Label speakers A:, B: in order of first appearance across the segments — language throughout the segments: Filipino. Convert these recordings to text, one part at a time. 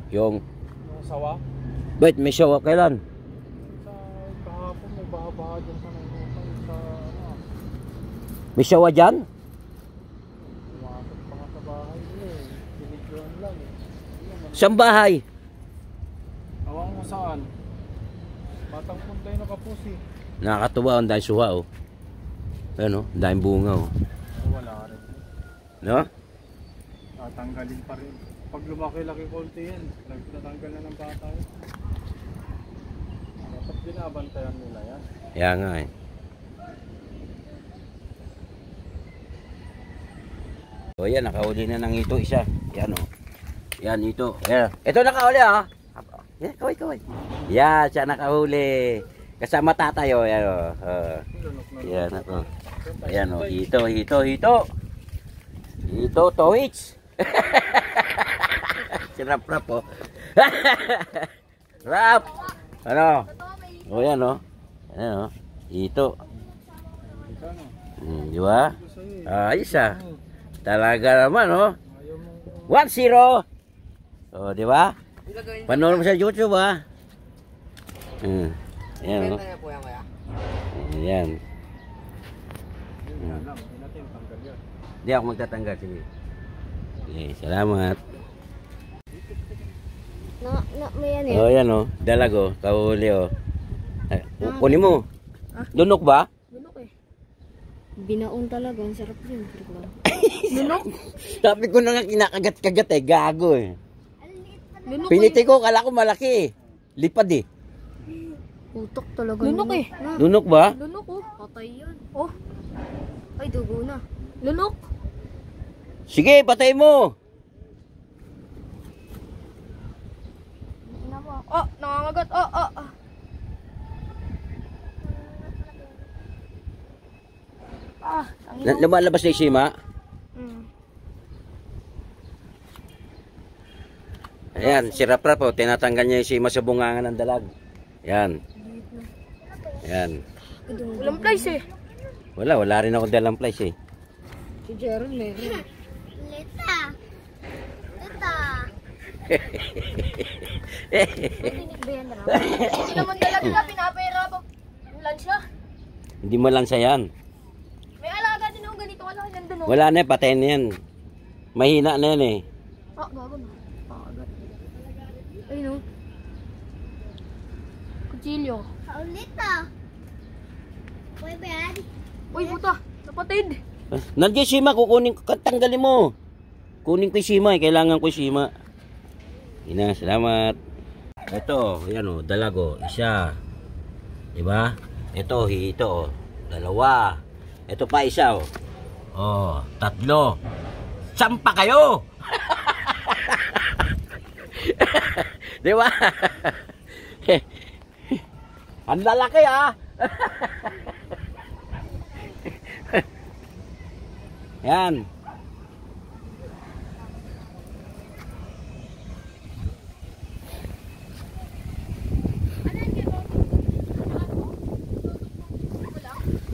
A: Yung
B: sawa?
A: Wait, may sawa kailan?
B: Sa kahapon may baha-baha dyan sa Nainupay. Sa ano?
A: May sawa dyan?
B: Tumakot pa nga sa bahay nila eh. Binigyan lang eh.
A: Saan bahay?
B: Awang mo saan? Batang Puntay na Kapusi.
A: Nakakatuwa, ang dahil suha oh. Ano, ang dahil bunga oh.
B: Wala rin.
A: No?
B: Tatanggalin pa rin. Pag lumaki-laki konti yan, nagtatanggal na ng bata yun. Dapat binabantayan nila yan.
A: Kaya nga eh. O yan, nakahuli na ng ito isa. Yan o. Yan ito. Yan. Ito nakahuli ah. Yan, kaway. Yan, siya nakahuli. Kasama tatay o. Yan o. Yan ako. Ayan o. Hito. Hito, towits. Si Rap o. Rap. Ano? O yan o. Ayan o. Hito. Di ba? Ayos ah. Talaga naman oh. 1-0. Oh, di ba? Panood mo sa YouTube ah. Ayan oh. Ayan. Hindi ako magtatanggal. Sige. Okay, salamat.
C: May yan eh.
A: Oh, yan oh. Dalago. Kahuli oh. Kunin mo. Lunok ba?
C: Lunok eh. Binaon talaga. Ang sarap yun. Lunok?
A: Sabi ko na nga kinakagat-kagat eh. Gago eh.
C: Lunok
A: Piniti ko. Kala ko malaki eh. Lipad eh.
C: Putok talaga. Lunok eh.
A: Lunok ba?
C: Lunok oh. Patay yan. Oh. Ay, dugo na. Lunok.
A: Sige, patay mo.
C: Oh, nangangagat. Oh.
A: Lumalabas na yung sima. Ayan, si Rap oh. Tinatanggal niya yung sima sa bungangan ng dalag. Ayan. Ayan.
C: Walang place eh.
A: Wala rin ako dalang place eh.
C: Si Jeron meron. Lita. Tinig ba yan na? Hindi naman talaga na pinapera pa. Lansya.
A: Hindi mo lansa yan.
C: May alaga din ako ganito. Wala ka nandun.
A: Wala na eh, patay na yan. Mahina na yan eh.
C: Bago na. Agad. Ay no. Kutsilyo. Lita. Uy, Ben. Uy, puta. Napatid.
A: Nandiyan sima, kukunin ko, tanggalin mo. Kunin ko yung sima eh, kailangan ko yung sima. Ina, salamat. Ito, yan o, dalago, isa. Diba? Ito, hito o, dalawa. Ito pa isa o. Oh, tatlo. Sampa kayo! Diba? Ang lalaki ah! Yan.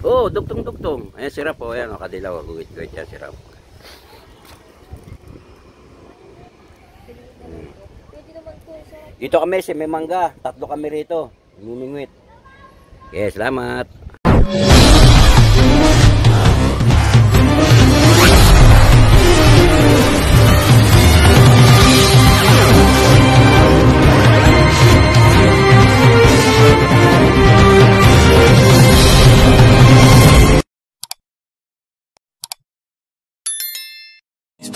A: Oh, duktong. Ayan si Rap oh. Ayan o, kadilaw. Guwit-guwit yan si Rap. Dito kami, may mangga. 3 kami rito. Mimingwit. Okay, salamat.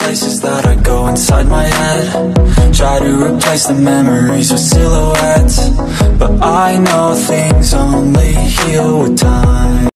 D: Places that I go inside my head, try to replace the memories with silhouettes, but I know things only heal with time.